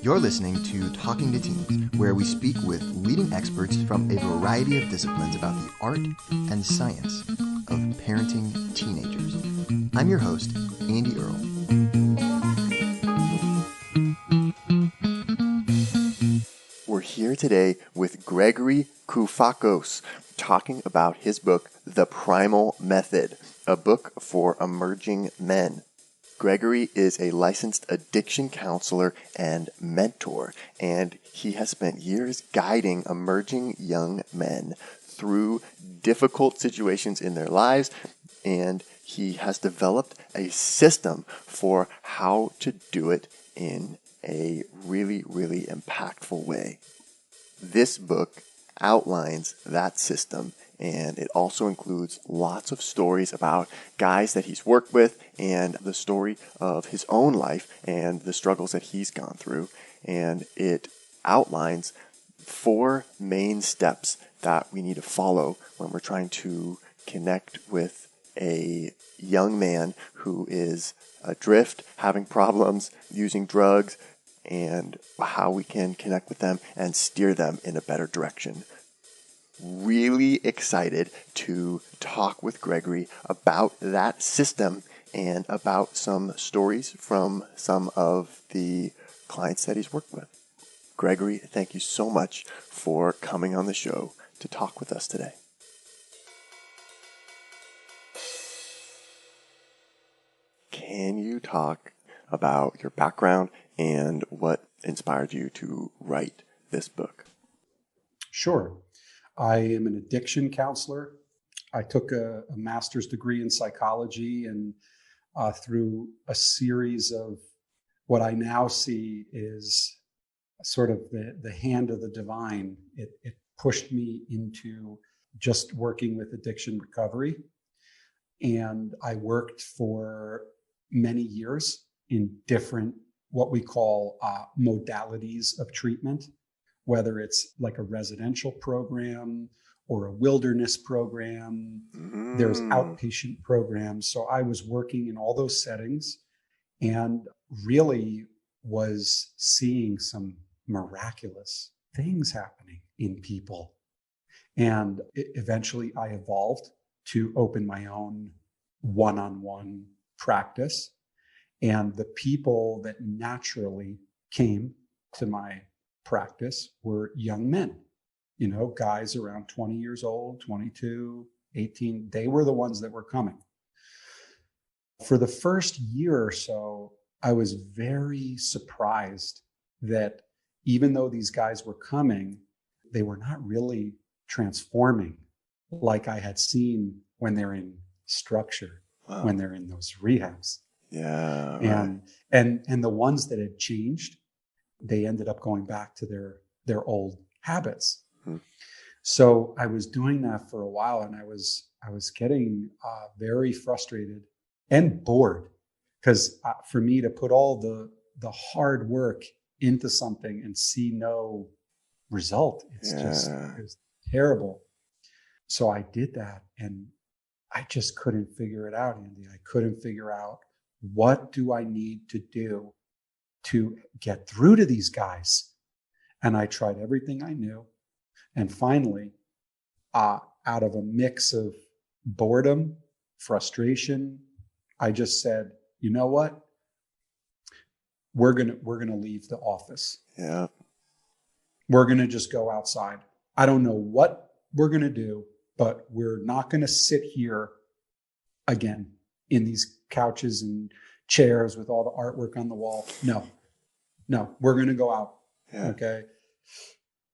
You're listening to Talking to Teens, where we speak with leading experts from a variety of disciplines about the art and science of parenting teenagers. I'm your host, Andy Earle. We're here today with Gregory Koufacos, talking about his book, The Primal Method, a book for emerging men. Gregory is a licensed addiction counselor and mentor, and he has spent years guiding emerging young men through difficult situations in their lives, and he has developed a system for how to do it in a really, really impactful way. This book outlines that system, and it also includes lots of stories about guys that he's worked with and the story of his own life and the struggles that he's gone through. And it outlines 4 main steps that we need to follow when we're trying to connect with a young man who is adrift, having problems, using drugs, and how we can connect with them and steer them in a better direction. Really excited to talk with Gregory about that system and about some stories from some of the clients that he's worked with. Gregory, thank you so much for coming on the show to talk with us today. Can you talk about your background and what inspired you to write this book? Sure. I am an addiction counselor. I took a master's degree in psychology, and through a series of what I now see is sort of the hand of the divine, it pushed me into just working with addiction recovery. And I worked for many years in different, what we call modalities of treatment, whether it's like a residential program or a wilderness program. There's outpatient programs. So I was working in all those settings and really was seeing some miraculous things happening in people. And eventually I evolved to open my own one-on-one practice. And the people that naturally came to my practice were young men, guys around 20 years old, 22, 18. They were the ones that were coming. For the first year or so, I was very surprised that even though these guys were coming, they were not really transforming like I had seen when they're in structure, when they're in those rehabs. Yeah. Right. And the ones that had changed, they ended up going back to their old habits. So I was doing that for a while, and I was getting very frustrated and bored, because for me to put all the hard work into something and see no result, it's terrible. So I did that, and I just couldn't figure it out, Andy. I couldn't figure out, what do I need to do to get through to these guys? And I tried everything I knew. And finally, out of a mix of boredom, frustration, I just said, you know what? We're gonna leave the office. Yeah. We're gonna just go outside. I don't know what we're gonna do, but we're not gonna sit here again in these couches and chairs with all the artwork on the wall. No, we're going to go out. Yeah. Okay.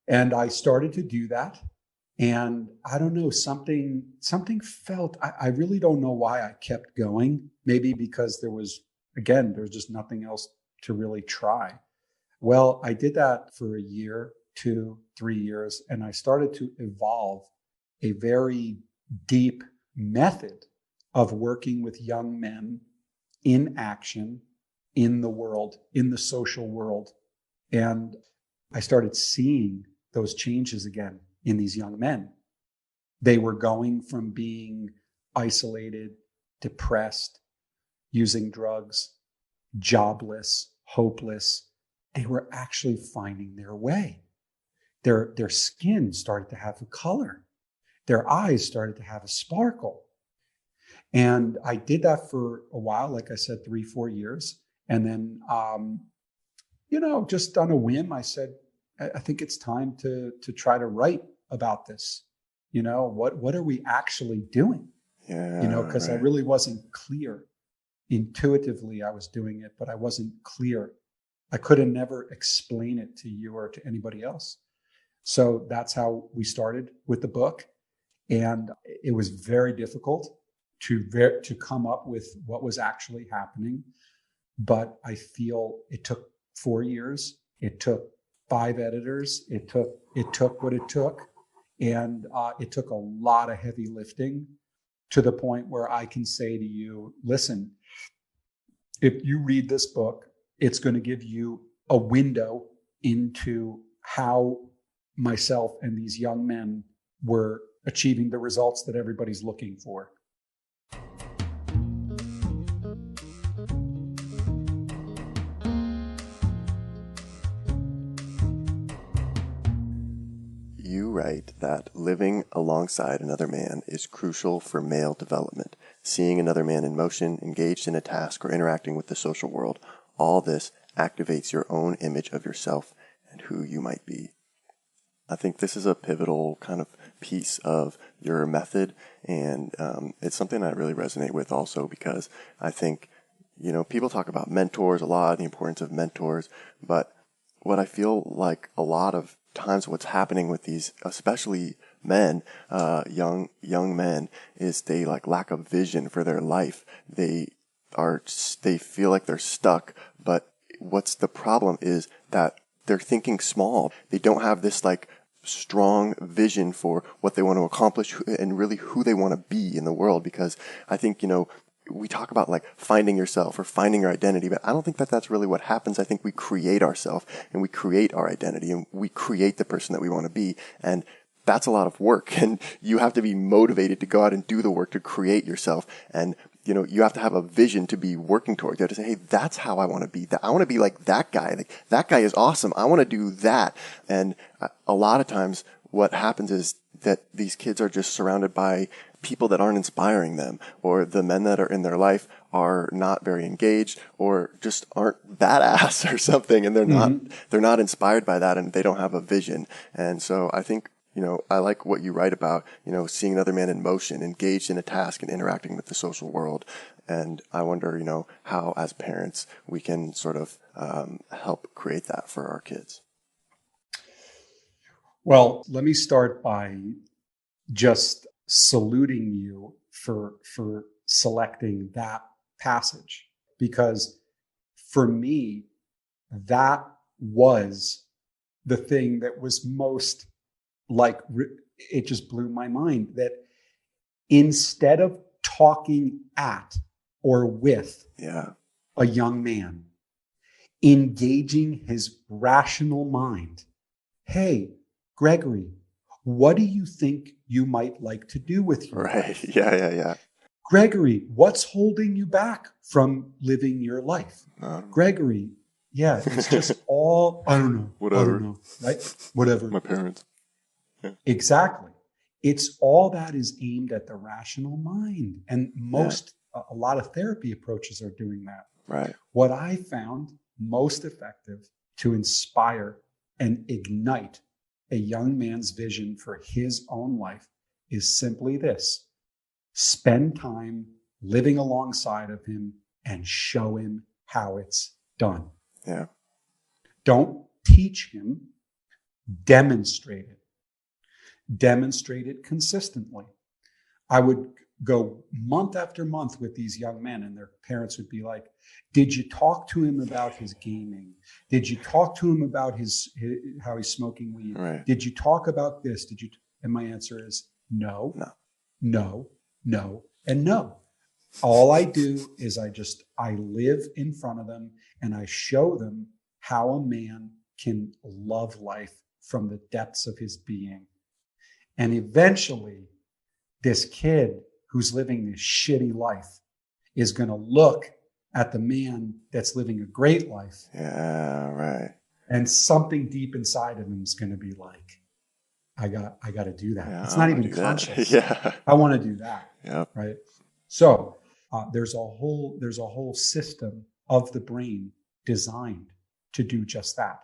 And I started to do that. And I don't know, something felt, I really don't know why I kept going. Maybe because there's just nothing else to really try. Well, I did that for a year, 2, 3 years, and I started to evolve a very deep method of working with young men in action, in the world, in the social world. And I started seeing those changes again in these young men. They were going from being isolated, depressed, using drugs, jobless, hopeless, they were actually finding their way. Their skin started to have a color. Their eyes started to have a sparkle. And I did that for a while, like I said, 3-4 years. And then, just on a whim, I said, I think it's time to try to write about this. What are we actually doing? Yeah. Because I right. really wasn't clear. Intuitively, I was doing it, but I wasn't clear. I could have never explained it to you or to anybody else. So that's how we started with the book. And it was very difficult to come up with what was actually happening. But I feel it took 4 years. It took 5 editors. It took what it took. And it took a lot of heavy lifting to the point where I can say to you, listen, if you read this book, it's going to give you a window into how myself and these young men were achieving the results that everybody's looking for. You write that living alongside another man is crucial for male development. Seeing another man in motion, engaged in a task, or interacting with the social world, all this activates your own image of yourself and who you might be. I think this is a pivotal kind of piece of your method, and it's something I really resonate with also, because I think, people talk about mentors a lot, the importance of mentors, but what I feel like a lot of times what's happening with these, especially men, young men, is they lack a vision for their life. They feel like they're stuck, but what's the problem is that they're thinking small. They don't have this strong vision for what they want to accomplish and really who they want to be in the world. Because I think, we talk about finding yourself or finding your identity, but I don't think that that's really what happens. I think we create ourselves and we create our identity and we create the person that we want to be. And that's a lot of work. And you have to be motivated to go out and do the work to create yourself. And you have to have a vision to be working towards. You have to say, hey, that's how I want to be. I want to be like that guy. That guy is awesome. I want to do that. And a lot of times what happens is that these kids are just surrounded by people that aren't inspiring them, or the men that are in their life are not very engaged or just aren't badass or something. And they're not inspired by that, and they don't have a vision. And so I think, I like what you write about, seeing another man in motion, engaged in a task and interacting with the social world. And I wonder, how as parents we can sort of help create that for our kids. Well, let me start by just saluting you for selecting that passage, because for me, that was the thing that was most it just blew my mind, that instead of talking at or with a young man, engaging his rational mind, hey, Gregory, what do you think you might like to do with your life? Yeah. Gregory, what's holding you back from living your life? Gregory, it's just all, I don't know. Whatever. I don't know, right? Whatever. My parents. Yeah. Exactly. It's all that is aimed at the rational mind. And a lot of therapy approaches are doing that. Right. What I found most effective to inspire and ignite a young man's vision for his own life is simply this: spend time living alongside of him and show him how it's done. Yeah. Don't teach him, demonstrate it. Demonstrate it consistently. I would go month after month with these young men, and their parents would be like, did you talk to him about his gaming? Did you talk to him about how he's smoking weed? Right. Did you talk about this? And my answer is no, and no. All I do is I live in front of them and I show them how a man can love life from the depths of his being. And eventually, this kid who's living this shitty life is going to look at the man that's living a great life. Yeah, right. And something deep inside of him is going to be like, I got to do that. Yeah, it's I not wanna even do that. conscious. Yeah. I want to do that. Yep. Right. So there's a whole system of the brain designed to do just that.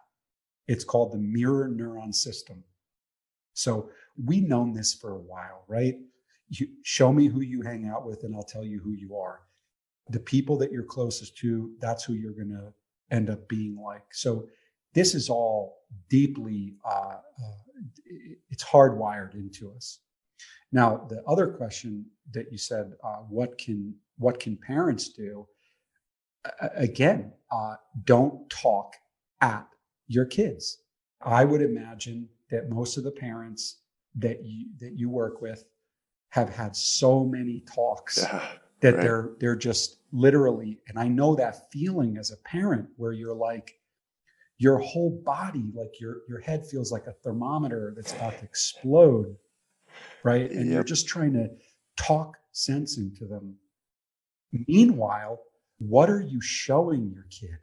It's called the mirror neuron system. So we've known this for a while, right? You show me who you hang out with and I'll tell you who you are. The people that you're closest to, that's who you're going to end up being like. So this is all deeply, it's hardwired into us. Now, the other question that you said, what can parents do? Again, don't talk at your kids. I would imagine that most of the parents that you work with have had so many talks that right. they're just literally, and I know that feeling as a parent where you're like, your whole body, like your head feels like a thermometer that's about to explode, right? And you're Yep. just trying to talk sense into them. Meanwhile, what are you showing your kid?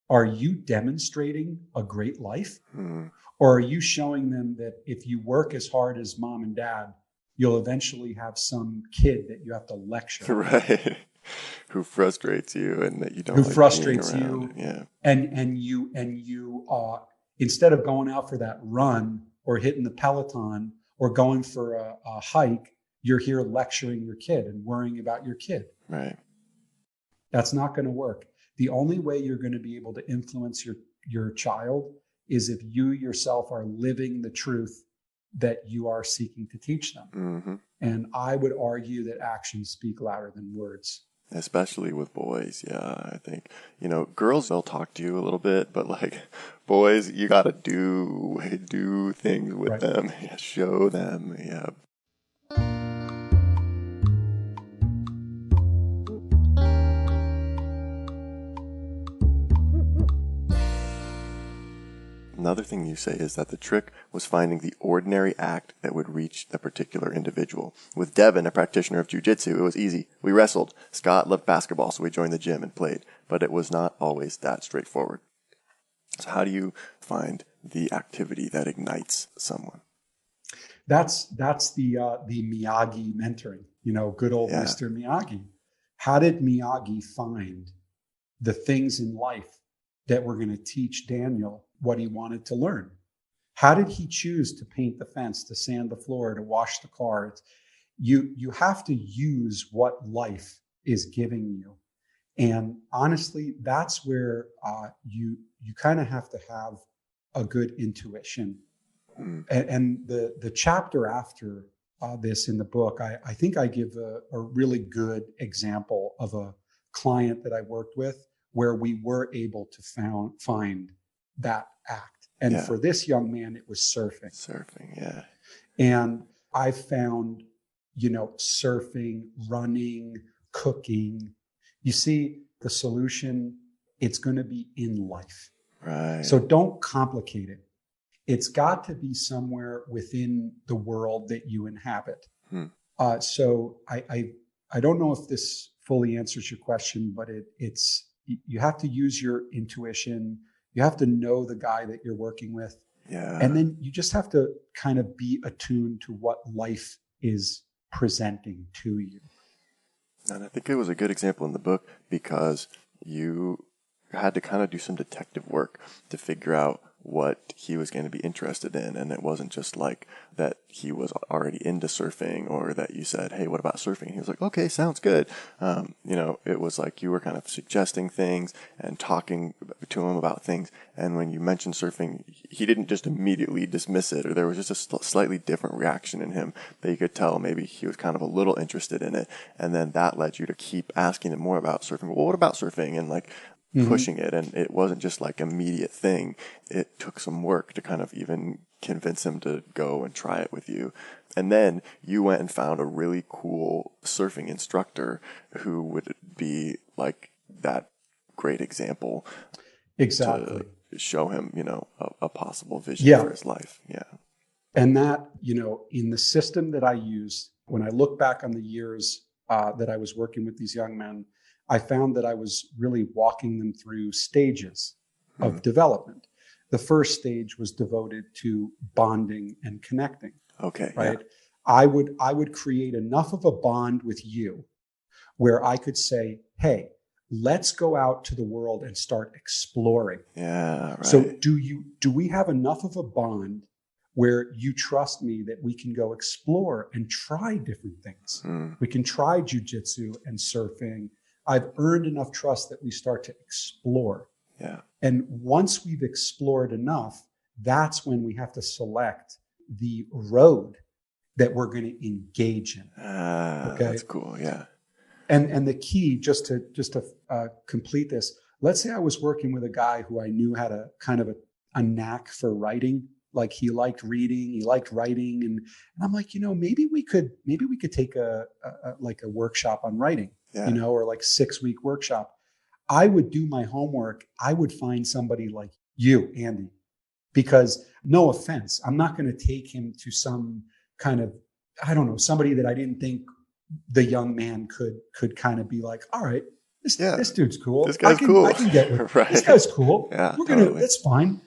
Are you demonstrating a great life? Mm. Or are you showing them that if you work as hard as mom and dad, you'll eventually have some kid that you have to lecture, Right. Who frustrates you and that you who don't like being frustrates around. you, Yeah. and you instead of going out for that run or hitting the Peloton or going for a hike, you're here lecturing your kid and worrying about your kid. Right. That's not going to work. The only way you're going to be able to influence your child is if you yourself are living the truth that you are seeking to teach them. Mm-hmm. And I would argue that actions speak louder than words. Especially with boys. Yeah. I think, girls, they'll talk to you a little bit, but like boys, you got to do things with Right. them. Yeah, show them. Yeah. Another thing you say is that the trick was finding the ordinary act that would reach the particular individual. With Devin, a practitioner of jiu-jitsu, it was easy. We wrestled. Scott loved basketball, so we joined the gym and played. But it was not always that straightforward. So how do you find the activity that ignites someone? That's the Miyagi mentoring, good old Yeah. Mr. Miyagi. How did Miyagi find the things in life that were going to teach Daniel what he wanted to learn? How did he choose to paint the fence, to sand the floor, to wash the car? You have to use what life is giving you. And honestly, that's where you kind of have to have a good intuition. Mm. And the chapter after this in the book, I think I give a really good example of a client that I worked with where we were able to find that act. And for this young man, it was surfing. Surfing, yeah. And I found, surfing, running, cooking. You see, the solution, it's going to be in life. Right. So don't complicate it. It's got to be somewhere within the world that you inhabit. So I don't know if this fully answers your question, but it's you have to use your intuition. You have to know the guy that you're working with. Yeah. And then you just have to kind of be attuned to what life is presenting to you. And I think it was a good example in the book because you had to kind of do some detective work to figure out what he was going to be interested in. And it wasn't just like that he was already into surfing or that you said, hey, what about surfing? And he was like, okay, sounds good. It was like you were kind of suggesting things and talking to him about things. And when you mentioned surfing, he didn't just immediately dismiss it, or there was just a slightly different reaction in him that you could tell maybe he was kind of a little interested in it. And then that led you to keep asking him more about surfing. Well, what about surfing? And like, pushing it, and it wasn't just like immediate thing. It took some work to kind of even convince him to go and try it with you. And then you went and found a really cool surfing instructor who would be like that great example. Exactly. To show him, a possible vision for his life. Yeah. And that, in the system that I used, when I look back on the years that I was working with these young men, I found that I was really walking them through stages of development. The first stage was devoted to bonding and connecting. Okay. Right. Yeah. I would create enough of a bond with you where I could say, hey, let's go out to the world and start exploring. Yeah. So Right. do we have enough of a bond where you trust me that we can go explore and try different things? Mm. We can try jujitsu and surfing. I've earned enough trust that we start to explore. Yeah. And once we've explored enough, that's when we have to select the road that we're going to engage in. Okay. That's cool. Yeah. And the key, just to complete this, let's say I was working with a guy who I knew had a kind of a knack for writing. Like he liked reading, he liked writing, and I'm like, maybe we could take a workshop on writing, Yeah. or like 6-week workshop. I would do my homework. I would find somebody like you, Andy, because no offense, I'm not going to take him to some kind of, I don't know, somebody that I didn't think the young man could kind of be like, all right, this dude's cool. This guy's cool. I can get with Right. This guy's cool. Yeah, We're totally. gonna, that's fine.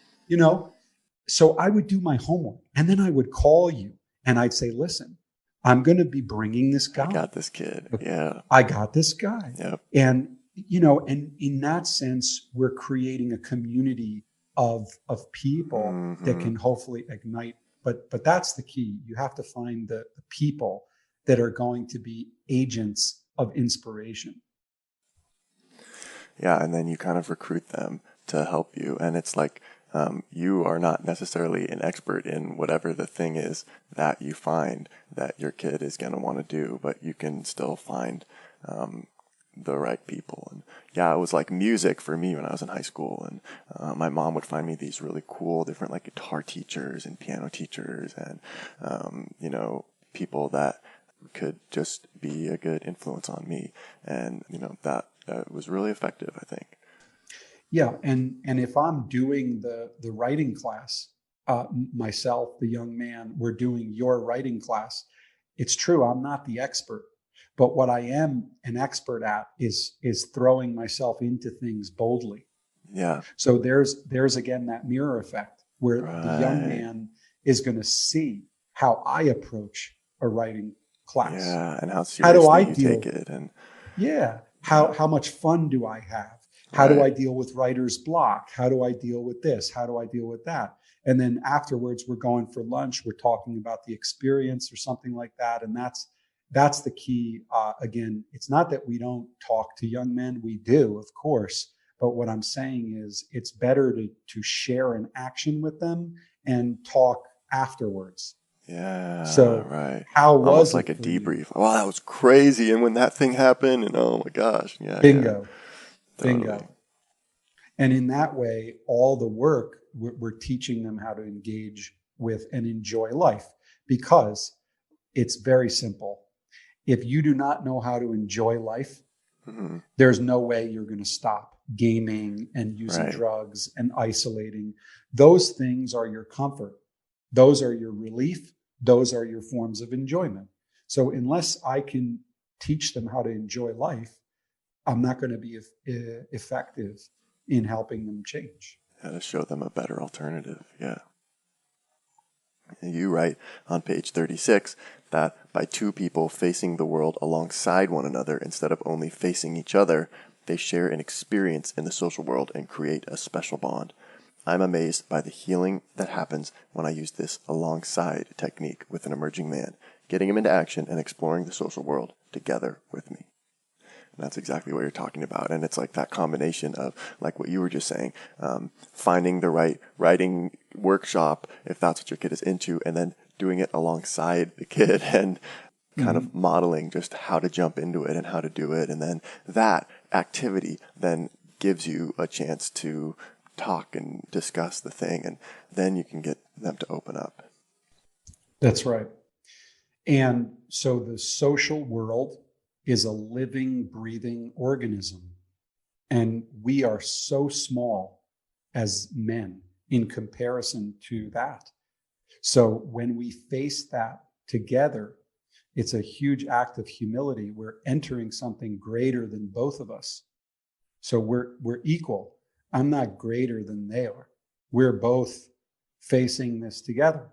So I would do my homework and then I would call you and I'd say, listen, I'm going to be bringing this guy. I got this kid. Yeah. I got this guy. Yep. And, and in that sense, we're creating a community of people that can hopefully ignite. But that's the key. You have to find the people that are going to be agents of inspiration. Yeah. And then you kind of recruit them to help you. And it's like, you are not necessarily an expert in whatever the thing is that you find that your kid is going to want to do, but you can still find the right people. And yeah, it was like music for me when I was in high school. And my mom would find me these really cool, different like guitar teachers and piano teachers and, people that could just be a good influence on me. And, that was really effective, I think. Yeah, and if I'm doing the writing class, myself, the young man, we're doing your writing class. It's true, I'm not the expert, but what I am an expert at is throwing myself into things boldly. Yeah. So there's again that mirror effect where the young Right. man is going to see how I approach a writing class. Yeah, and how How do I seriously you deal? take it. And Yeah, how much fun do I have? How do I deal with writer's block? How do I deal with this? How do I deal with that? And then afterwards, we're going for lunch. We're talking about the experience or something like that. And that's the key. Again, it's not that we don't talk to young men. We do, of course. But what I'm saying is it's better to share an action with them and talk afterwards. Yeah. So right. how was Almost it like a for you? debrief. Oh, that was crazy. And when that thing happened, and oh my gosh. Yeah. Bingo. Yeah, totally. Bingo. And in that way, all the work, we're teaching them how to engage with and enjoy life, because it's very simple. If you do not know how to enjoy life, there's no way you're going to stop gaming and using drugs and isolating. Those things are your comfort. Those are your relief. Those are your forms of enjoyment. So unless I can teach them how to enjoy life, I'm not going to be effective in helping them change. Yeah, to show them a better alternative. Yeah. You write on page 36 that by two people facing the world alongside one another instead of only facing each other, they share an experience in the social world and create a special bond. I'm amazed by the healing that happens when I use this alongside technique with an emerging man, getting him into action and exploring the social world together with me. And that's exactly what you're talking about. And it's like that combination of, like what you were just saying, finding the right writing workshop, if that's what your kid is into, and then doing it alongside the kid and kind of modeling just how to jump into it and how to do it. And then that activity then gives you a chance to talk and discuss the thing. And then you can get them to open up. That's right. And so the social world is a living, breathing organism. And we are so small as men in comparison to that. So when we face that together, it's a huge act of humility. We're entering something greater than both of us. So we're equal. I'm not greater than they are. We're both facing this together.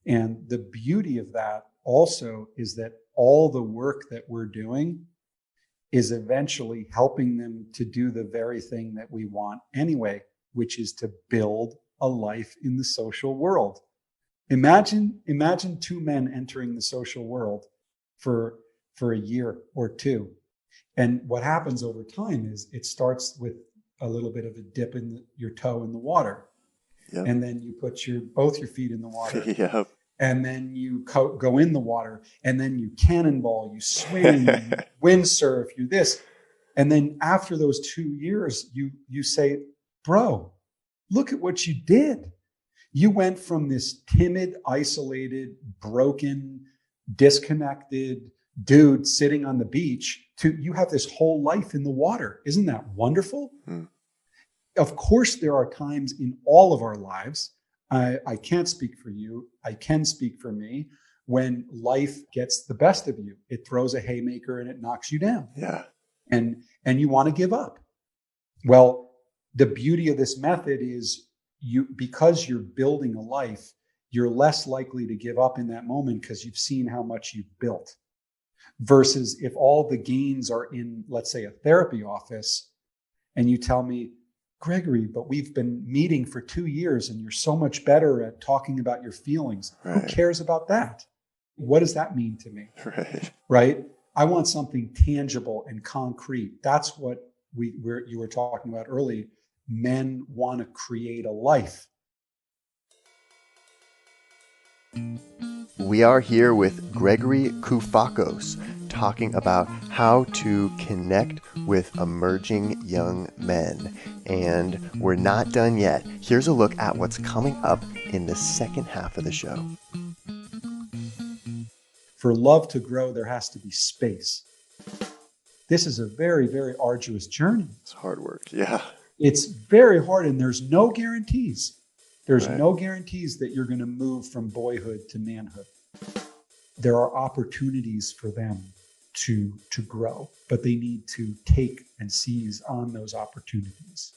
And the beauty of that also is that all the work that we're doing is eventually helping them to do the very thing that we want anyway, which is to build a life in the social world. Imagine two men entering the social world for a year or two. And what happens over time is it starts with a little bit of a dip in your toe in the water. Yep. And then you put both your feet in the water. Yep. And then you go in the water, and then you cannonball, you swim, you windsurf, you this. And then after those 2 years, you say, bro, look at what you did. You went from this timid, isolated, broken, disconnected dude sitting on the beach to you have this whole life in the water. Isn't that wonderful? Of course, there are times in all of our lives, I can't speak for you, I can speak for me, when life gets the best of you. It throws a haymaker and it knocks you down. Yeah. And you want to give up. Well, the beauty of this method is because you're building a life, you're less likely to give up in that moment because you've seen how much you've built. Versus if all the gains are in, let's say, a therapy office, and you tell me, Gregory, but we've been meeting for 2 years and you're so much better at talking about your feelings. Right. Who cares about that? What does that mean to me? Right? I want something tangible and concrete. That's what you were talking about earlier. Men want to create a life. We are here with Gregory Koufacos talking about how to connect with emerging young men. And we're not done yet. Here's a look at what's coming up in the second half of the show. For love to grow, there has to be space. This is a very, very arduous journey. It's hard work, yeah. It's very hard, and there's no guarantees. There's no guarantees that you're going to move from boyhood to manhood. There are opportunities for them to grow, but they need to take and seize on those opportunities.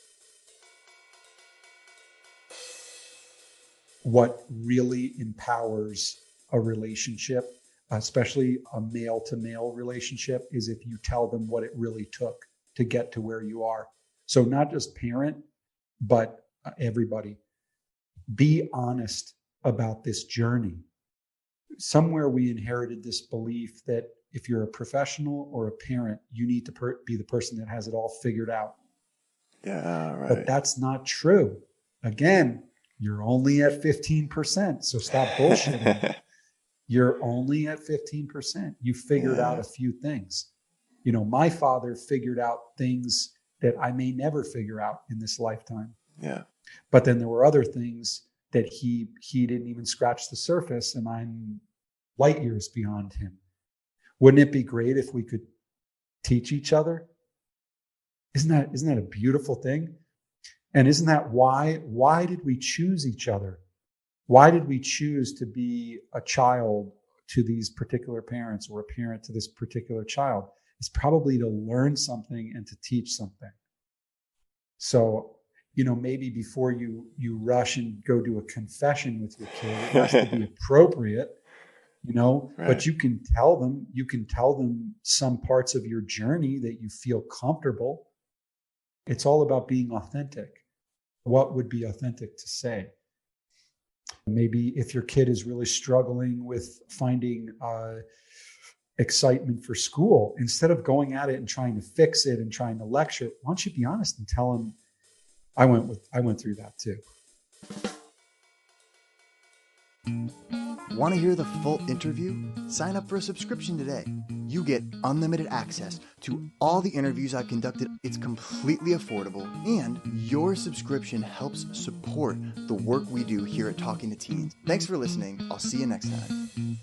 What really empowers a relationship, especially a male-to-male relationship, is if you tell them what it really took to get to where you are. So not just parent, but everybody. Be honest about this journey. Somewhere we inherited this belief that if you're a professional or a parent, you need to be the person that has it all figured out. Yeah, right. But that's not true. Again, you're only at 15%, so stop bullshitting. You're only at 15%. You figured out a few things. You know, my father figured out things that I may never figure out in this lifetime. Yeah. But then there were other things that he didn't even scratch the surface, and I'm light years beyond him. Wouldn't it be great if we could teach each other? Isn't that a beautiful thing? And isn't that why did we choose each other? Why did we choose to be a child to these particular parents or a parent to this particular child? It's probably to learn something and to teach something. So, you know, maybe before you rush and go do a confession with your kid, it has to be appropriate, you know, but you can tell them some parts of your journey that you feel comfortable. It's all about being authentic. What would be authentic to say? Maybe if your kid is really struggling with finding excitement for school, instead of going at it and trying to fix it and trying to lecture, why don't you be honest and tell them, I went through that too. Want to hear the full interview? Sign up for a subscription today. You get unlimited access to all the interviews I've conducted. It's completely affordable, and your subscription helps support the work we do here at Talking to Teens. Thanks for listening. I'll see you next time.